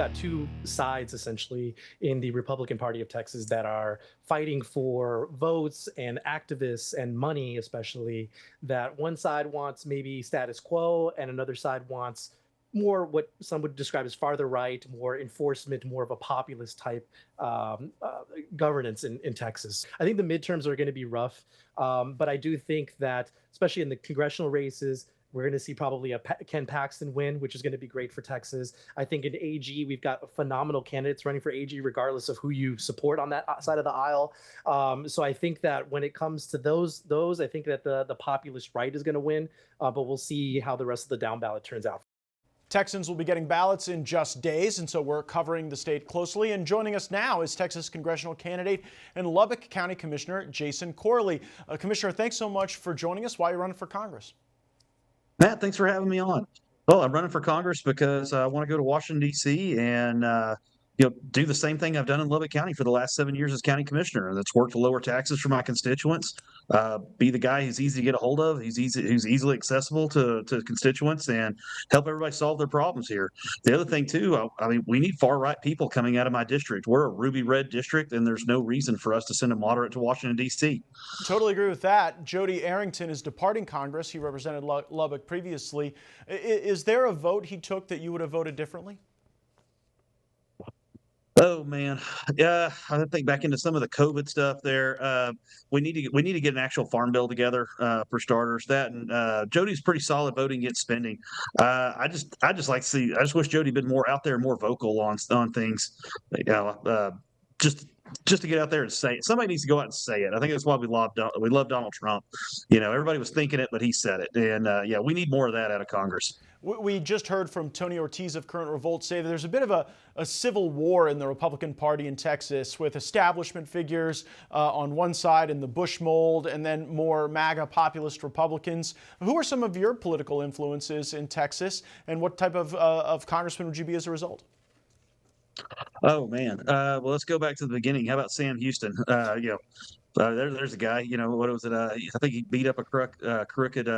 got two sides essentially in the Republican Party of Texas that are fighting for votes and activists and money, especially. That one side wants maybe status quo, and another side wants more what some would describe as farther right, more enforcement, more of a populist type governance in Texas. I think the midterms are going to be rough, but I do think that, especially in the congressional races, we're going to see probably a Ken Paxton win, which is going to be great for Texas. I think in AG, we've got phenomenal candidates running for AG, regardless of who you support on that side of the aisle. So I think that when it comes to those, I think that the populist right is going to win, but we'll see how the rest of the down ballot turns out. Texans will be getting ballots in just days, and so we're covering the state closely. And joining us now is Texas congressional candidate and Lubbock County Commissioner Jason Corley. Commissioner, thanks so much for joining us. Why are you running for Congress? Matt, thanks for having me on. Well, I'm running for Congress because I want to go to Washington, D.C. and do the same thing I've done in Lubbock County for the last 7 years as county commissioner, and that's work to lower taxes for my constituents, be the guy who's easy to get a hold of, who's easily accessible to constituents, and help everybody solve their problems here. The other thing, too, I mean, we need far-right people coming out of my district. We're a ruby red district, and there's no reason for us to send a moderate to Washington, D.C. Totally agree with that. Jody Arrington is departing Congress. He represented Lubbock previously. Is there a vote he took that you would have voted differently? Oh man, yeah. I think back into some of the COVID stuff there. We need to get an actual farm bill together for starters. That and Jody's pretty solid voting against spending. I just like to see. I just wish Jody been more out there, more vocal on things. Just to get out there and say it. Somebody needs to go out and say it. I think that's why we love Donald Trump. Everybody was thinking it, but he said it. And we need more of that out of Congress. We just heard from Tony Ortiz of Current Revolt say that there's a bit of a civil war in the Republican Party in Texas, with establishment figures on one side in the Bush mold, and then more MAGA populist Republicans. Who are some of your political influences in Texas, and what type of congressman would you be as a result? Oh man. Well, let's go back to the beginning. How about Sam Houston? There's a guy. What was it? I think he beat up a crooked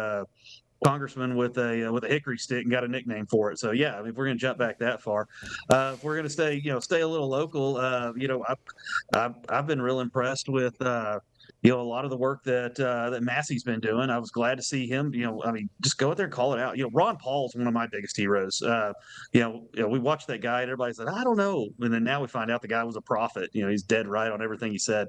congressman with a hickory stick and got a nickname for it. So yeah, I mean, if we're going to jump back that far, if we're going to stay a little local, I've been real impressed with a lot of the work that Massey's been doing. I was glad to see him. Just go out there and call it out. Ron Paul's one of my biggest heroes. We watched that guy and everybody said, I don't know, and then now we find out the guy was a prophet. He's dead right on everything he said.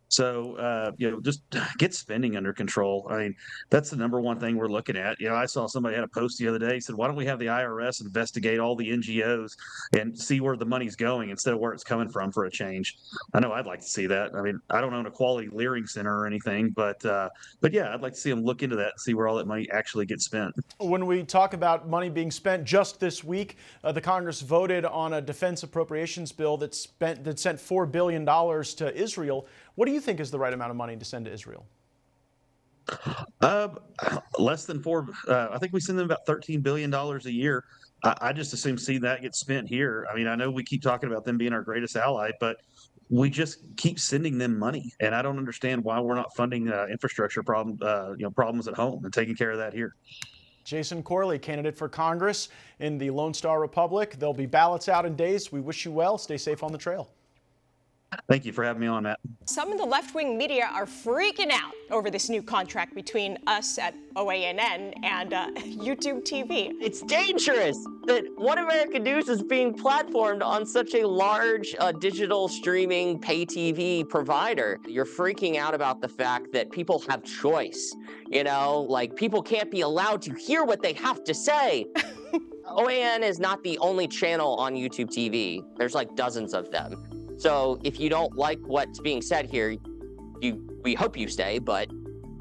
So just get spending under control. I mean, that's the number one thing we're looking at. I saw somebody had a post the other day. He said, why don't we have the IRS investigate all the NGOs and see where the money's going instead of where it's coming from for a change? I know I'd like to see that. I mean, I don't own a quality Leering Center or anything, but yeah, I'd like to see them look into that and see where all that money actually gets spent. When we talk about money being spent, just this week, the Congress voted on a defense appropriations bill that sent $4 billion to Israel. What do you think is the right amount of money to send to Israel? Less than four. I think we send them about $13 billion a year. I just assume see that get spent here. I mean, I know we keep talking about them being our greatest ally, but we just keep sending them money, and I don't understand why we're not funding infrastructure problems at home and taking care of that here. Jason Corley, candidate for Congress in the Lone Star Republic. There'll be ballots out in days. We wish you well. Stay safe on the trail. Thank you for having me on, Matt. Some in the left-wing media are freaking out over this new contract between us at OANN and YouTube TV. It's dangerous that One American News is being platformed on such a large digital streaming pay TV provider. You're freaking out about the fact that people have choice. People can't be allowed to hear what they have to say. OAN is not the only channel on YouTube TV. There's like dozens of them. So if you don't like what's being said here, we hope you stay, but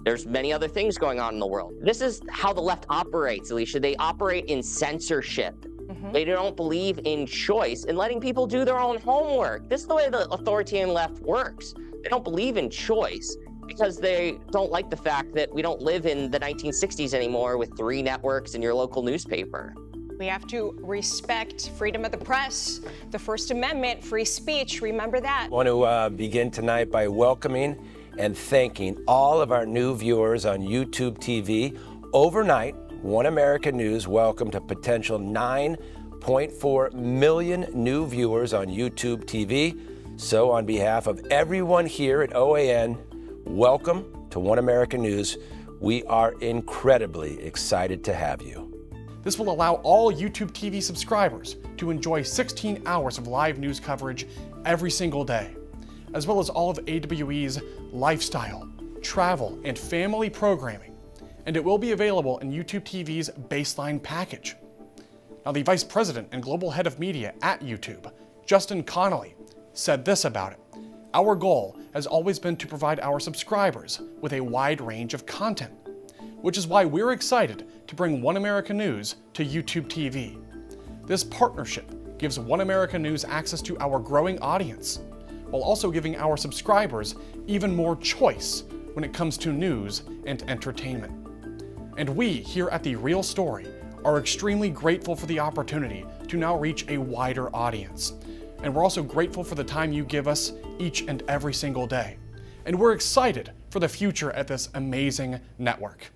there's many other things going on in the world. This is how the left operates, Alicia. They operate in censorship. Mm-hmm. They don't believe in choice and letting people do their own homework. This is the way the authoritarian left works. They don't believe in choice because they don't like the fact that we don't live in the 1960s anymore with 3 networks and your local newspaper. We have to respect freedom of the press, the First Amendment, free speech. Remember that. I want to begin tonight by welcoming and thanking all of our new viewers on YouTube TV. Overnight, One American News welcomed a potential 9 0.4 million new viewers on YouTube TV. So on behalf of everyone here at OAN, welcome to One America News. We are incredibly excited to have you. This will allow all YouTube TV subscribers to enjoy 16 hours of live news coverage every single day, as well as all of AWE's lifestyle, travel, and family programming, and it will be available in YouTube TV's baseline package. Now, the Vice President and Global Head of Media at YouTube, Justin Connolly, said this about it. Our goal has always been to provide our subscribers with a wide range of content, which is why we're excited to bring One America News to YouTube TV. This partnership gives One America News access to our growing audience, while also giving our subscribers even more choice when it comes to news and entertainment. And we here at The Real Story are extremely grateful for the opportunity to now reach a wider audience. And we're also grateful for the time you give us each and every single day. And we're excited for the future at this amazing network.